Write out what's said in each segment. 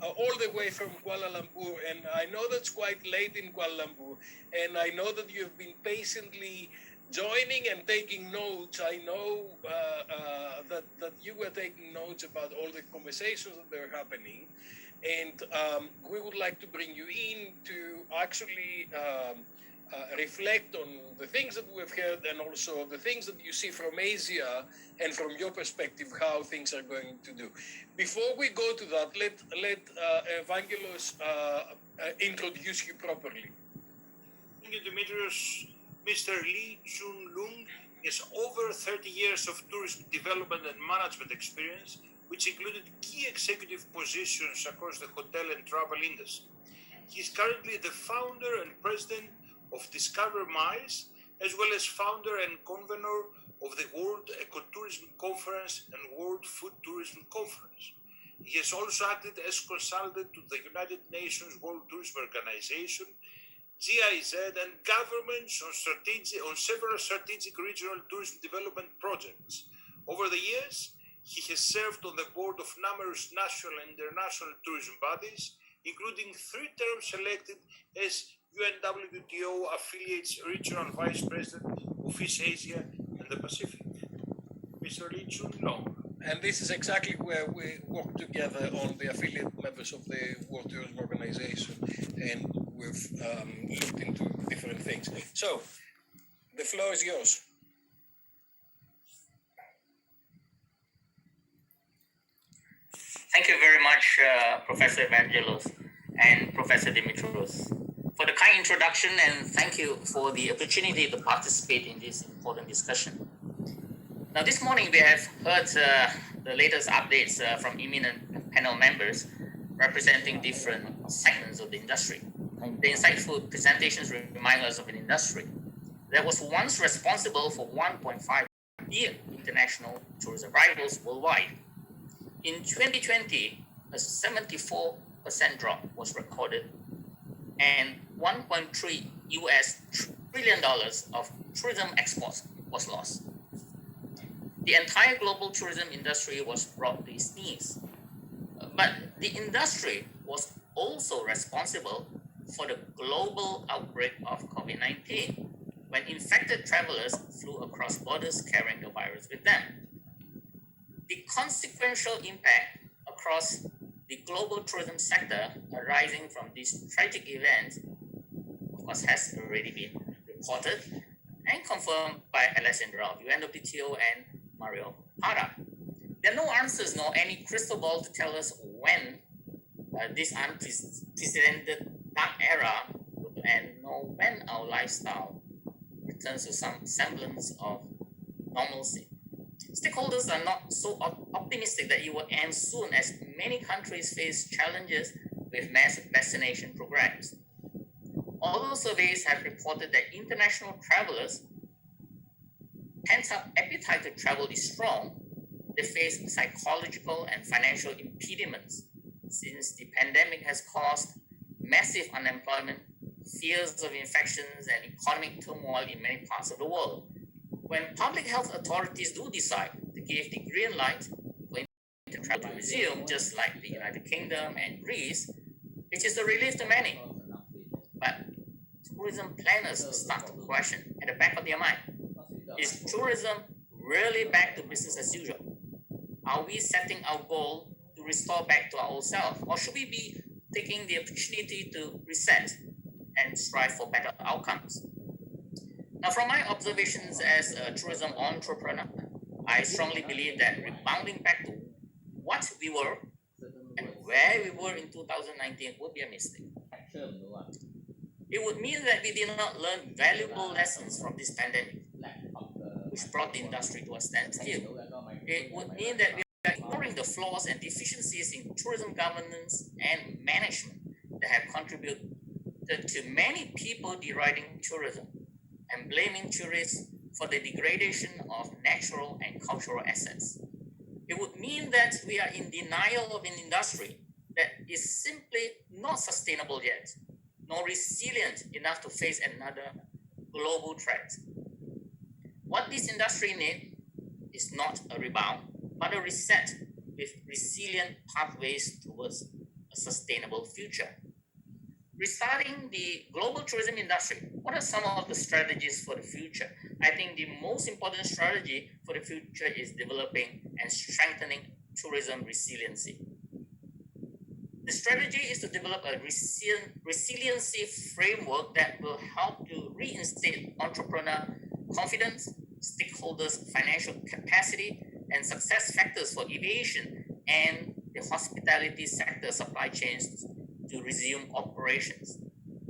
all the way from Kuala Lumpur, and I know that's quite late in Kuala Lumpur, and I know that you've been patiently joining and taking notes. I know that you were taking notes about all the conversations that are happening, and we would like to bring you in to actually reflect on the things that we've heard and also the things that you see from Asia and from your perspective, how things are going to do. Before we go to that, let Evangelos introduce you properly. Thank you, Dimitrios. Mr. Choon Loong has over 30 years of tourism development and management experience, which included key executive positions across the hotel and travel industry. He is currently the founder and president of DISCOVERYMICE, as well as founder and convener of the World Ecotourism Conference and World Food Tourism Conference. He has also acted as consultant to the United Nations World Tourism Organization, GIZ, and governments on several strategic regional tourism development projects. Over the years, he has served on the board of numerous national and international tourism bodies, including 3 terms elected as UNWTO affiliates regional vice president of East Asia and the Pacific. Mr. Choon Loong. And this is exactly where we work together on the affiliate members of the World Tourism Organization, and we've looked into different things. So, the floor is yours. Thank you very much, Professor Evangelos and Professor Dimitrios, for the kind introduction, and thank you for the opportunity to participate in this important discussion. Now, this morning we have heard the latest updates from eminent panel members representing different segments of the industry. The insightful presentations remind us of an industry that was once responsible for 1.5 billion international tourist arrivals worldwide. In 2020, a 74% drop was recorded, and $1.3 trillion of tourism exports was lost. The entire global tourism industry was brought to its knees. But the industry was also responsible for the global outbreak of COVID-19, when infected travelers flew across borders carrying the virus with them. The consequential impact across the global tourism sector arising from this tragic event, of course, has already been reported and confirmed by Alessandra of UNWTO and Mario Parra. There are no answers nor any crystal ball to tell us when this unprecedented dark era will end, nor when our lifestyle returns to some semblance of normalcy. Stakeholders are not so optimistic that it will end soon, as many countries face challenges with mass vaccination programs. Although surveys have reported that international travelers' pent-up appetite to travel is strong, they face psychological and financial impediments, since the pandemic has caused massive unemployment, fears of infections, and economic turmoil in many parts of the world. When public health authorities do decide to give the green light for international travel to resume, just like the United Kingdom and Greece, it is a relief to many. But tourism planners start to question at the back of their mind, is tourism really back to business as usual? Are we setting our goal to restore back to our old self, or should we be taking the opportunity to reset and strive for better outcomes? Now, from my observations as a tourism entrepreneur, I strongly believe that rebounding back to what we were and where we were in 2019 would be a mistake. It would mean that we did not learn valuable lessons from this pandemic, which brought the industry to a standstill. It would mean that we are ignoring the flaws and deficiencies in tourism governance and management that have contributed to many people deriding tourism and blaming tourists for the degradation of natural and cultural assets. It would mean that we are in denial of an industry that is simply not sustainable yet, nor resilient enough to face another global threat. What this industry needs is not a rebound, but a reset with resilient pathways towards a sustainable future. Restarting the global tourism industry, what are some of the strategies for the future? I think the most important strategy for the future is developing and strengthening tourism resiliency. The strategy is to develop a resiliency framework that will help to reinstate entrepreneur confidence, stakeholders' financial capacity, and success factors for aviation and the hospitality sector supply chains to resume operations.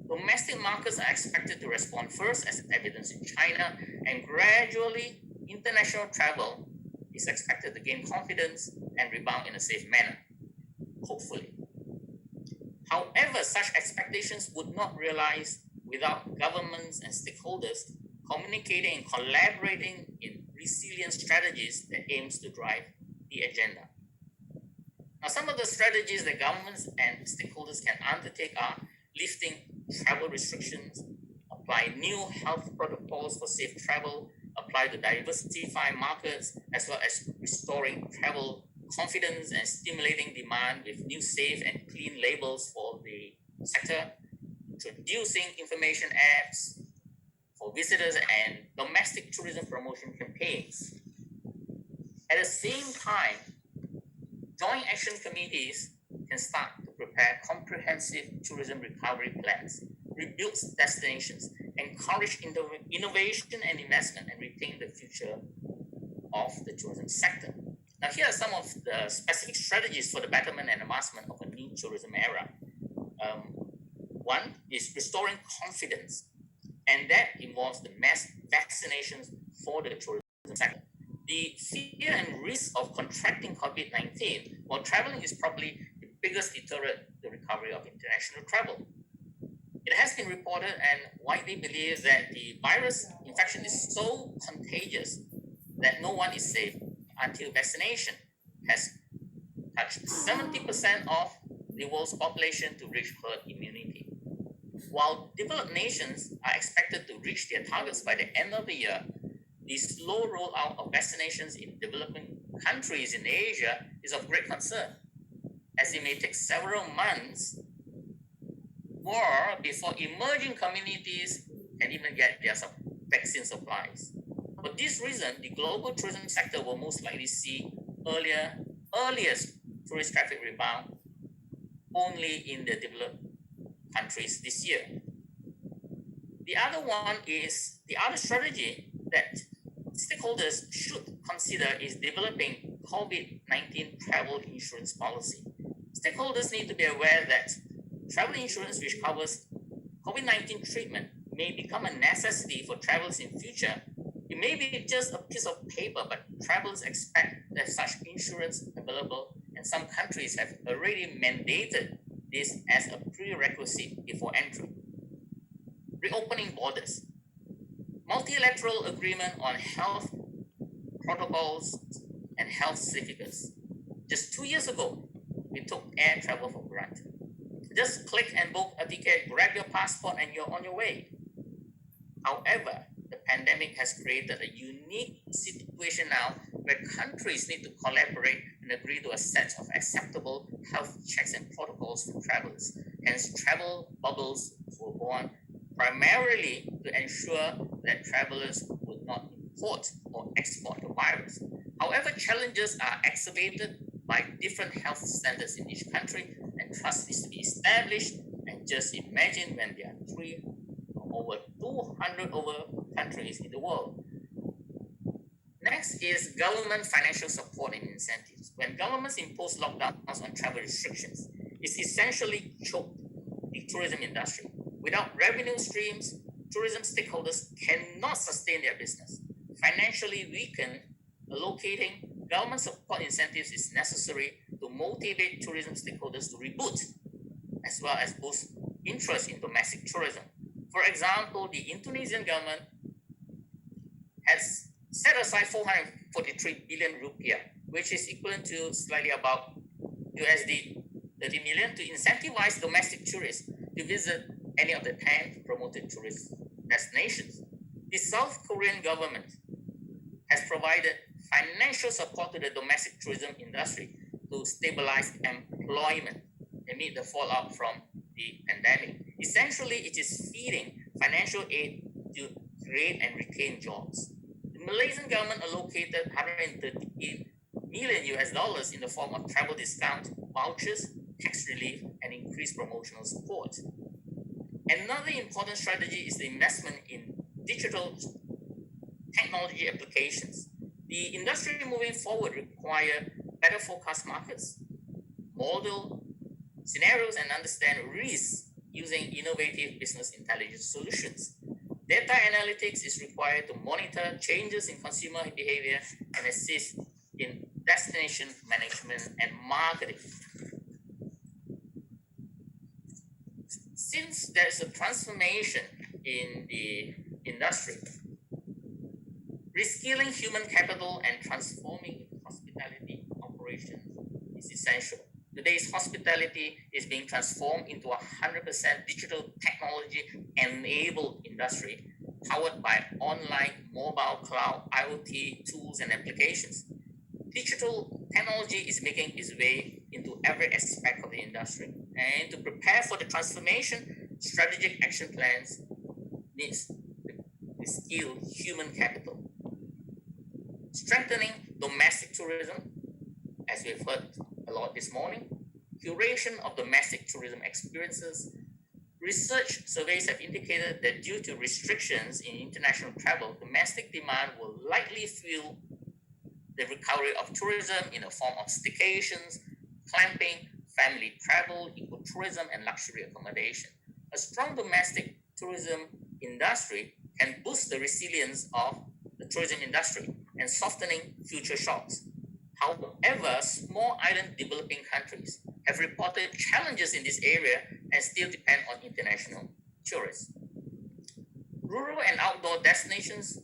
Domestic markets are expected to respond first, as evidenced in China, and gradually international travel is expected to gain confidence and rebound in a safe manner, hopefully. However, such expectations would not realize without governments and stakeholders communicating and collaborating in resilient strategies that aims to drive the agenda. Now, some of the strategies that governments and stakeholders can undertake are lifting travel restrictions, apply new health protocols for safe travel, apply to diversify markets, as well as restoring travel confidence and stimulating demand with new safe and clean labels for the sector, introducing information apps for visitors and domestic tourism promotion campaigns. At the same time, joint action committees can start to prepare comprehensive tourism recovery plans, rebuild destinations, encourage innovation and investment, and retain the future of the tourism sector. Now, here are some of the specific strategies for the betterment and advancement of a new tourism era. One is restoring confidence, and that involves the mass vaccinations for the tourism sector. The fear and risk of contracting COVID-19 while traveling is probably the biggest deterrent to the recovery of international travel. It has been reported and widely believed that the virus infection is so contagious that no one is safe until vaccination has touched 70% of the world's population to reach herd immunity. While developed nations are expected to reach their targets by the end of the year, the slow rollout of vaccinations in developing countries in Asia is of great concern, as it may take several months more before emerging communities can even get their vaccine supplies. For this reason, the global tourism sector will most likely see earliest tourist traffic rebound only in the developed countries this year. The other strategy that stakeholders should consider is developing COVID-19 travel insurance policy. Stakeholders need to be aware that travel insurance, which covers COVID-19 treatment, may become a necessity for travelers in future. It may be just a piece of paper, but travelers expect that such insurance available, and some countries have already mandated this as a prerequisite before entry. Reopening borders. Multilateral agreement on health protocols and health certificates. Just 2 years ago, we took air travel for granted. Just click and book a ticket, grab your passport, and you're on your way. However, the pandemic has created a unique situation now where countries need to collaborate and agree to a set of acceptable health checks and protocols for travelers. Hence, travel bubbles were born primarily to ensure that travelers would not import or export the virus. However, challenges are exacerbated by different health standards in each country, and trust needs to be established. And just imagine when there are over 200 countries in the world. Next is government financial support and incentives. When governments impose lockdowns on travel restrictions, it's essentially choked the tourism industry. Without revenue streams, tourism stakeholders cannot sustain their business. Financially weakened, allocating government support incentives is necessary to motivate tourism stakeholders to reboot, as well as boost interest in domestic tourism. For example, the Indonesian government has set aside 443 billion rupiah, which is equivalent to slightly about USD 30 million, to incentivize domestic tourists to visit any of the 10 promoted tourist destinations. The South Korean government has provided financial support to the domestic tourism industry to stabilize employment amid the fallout from the pandemic. Essentially, it is feeding financial aid to create and retain jobs. The Malaysian government allocated 138 million US dollars in the form of travel discount, vouchers, tax relief, and increased promotional support. Another important strategy is the investment in digital technology applications. The industry moving forward require better forecast markets, model scenarios, and understand risks using innovative business intelligence solutions. Data analytics is required to monitor changes in consumer behavior and assist in destination management and marketing. Since there's a transformation in the industry, reskilling human capital and transforming hospitality operations is essential. Today's hospitality is being transformed into a 100% digital technology-enabled industry powered by online, mobile, cloud, IoT tools and applications. Digital technology is making its way into every aspect of the industry. And to prepare for the transformation, strategic action plans needs to skill human capital. Strengthening domestic tourism, as we've heard a lot this morning, curation of domestic tourism experiences. Research surveys have indicated that due to restrictions in international travel, domestic demand will likely fuel the recovery of tourism in the form of staycations, camping, family travel, ecotourism, and luxury accommodation. A strong domestic tourism industry can boost the resilience of the tourism industry and softening future shocks. However, small island developing countries have reported challenges in this area and still depend on international tourists. Rural and outdoor destinations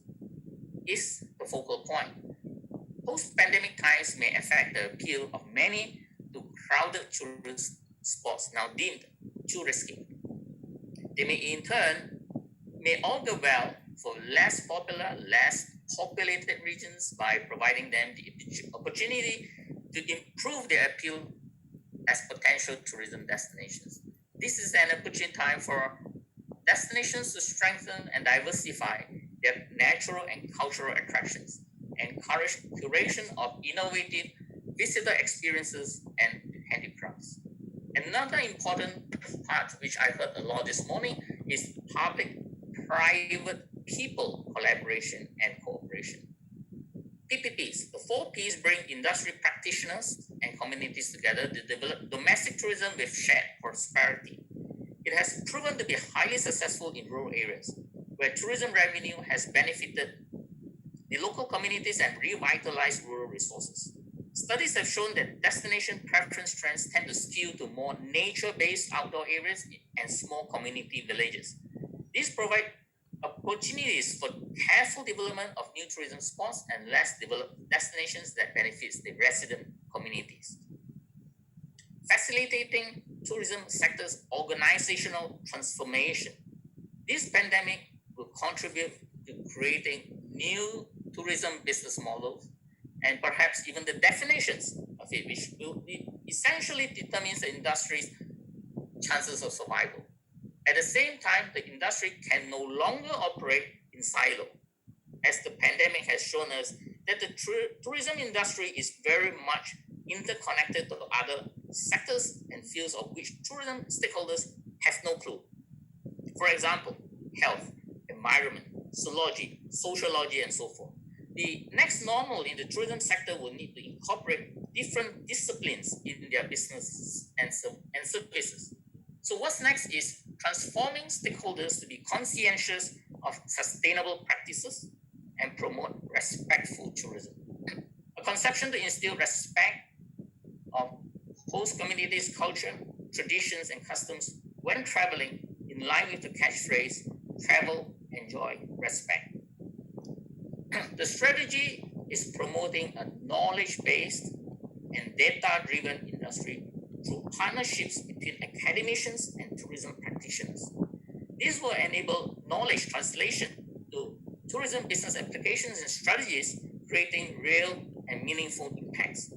is the focal point. Post-pandemic times may affect the appeal of many to crowded tourist spots now deemed too risky. They may in turn augur well for less popular, less populated regions by providing them the opportunity to improve their appeal as potential tourism destinations. This is an opportune time for destinations to strengthen and diversify their natural and cultural attractions, encourage curation of innovative visitor experiences and handicrafts. Another important part, which I heard a lot this morning, is public-private people collaboration and cooperation. PPPs, the 4 Ps bring industry practitioners and communities together to develop domestic tourism with shared prosperity. It has proven to be highly successful in rural areas, where tourism revenue has benefited the local communities and revitalized rural resources. Studies have shown that destination preference trends tend to skew to more nature-based outdoor areas and small community villages. These provide opportunities for careful development of new tourism spots and less developed destinations that benefits the resident communities. Facilitating tourism sector's organizational transformation. This pandemic will contribute to creating new tourism business models and perhaps even the definitions of it, which will essentially determines the industry's chances of survival. At the same time, the industry can no longer operate in silo, as the pandemic has shown us that the tourism industry is very much interconnected to other sectors and fields of which tourism stakeholders have no clue. For example, health, environment, zoology, sociology, and so forth. The next normal in the tourism sector will need to incorporate different disciplines in their businesses and services. So what's next is transforming stakeholders to be conscientious of sustainable practices and promote respectful tourism. A conception to instill respect of host communities' culture, traditions, and customs when traveling, in line with the catchphrase, travel, enjoy, respect. The strategy is promoting a knowledge-based and data-driven industry through partnerships between academicians and tourism practitioners. This will enable knowledge translation to tourism business applications and strategies, creating real and meaningful impacts.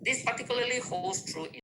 This particularly holds true in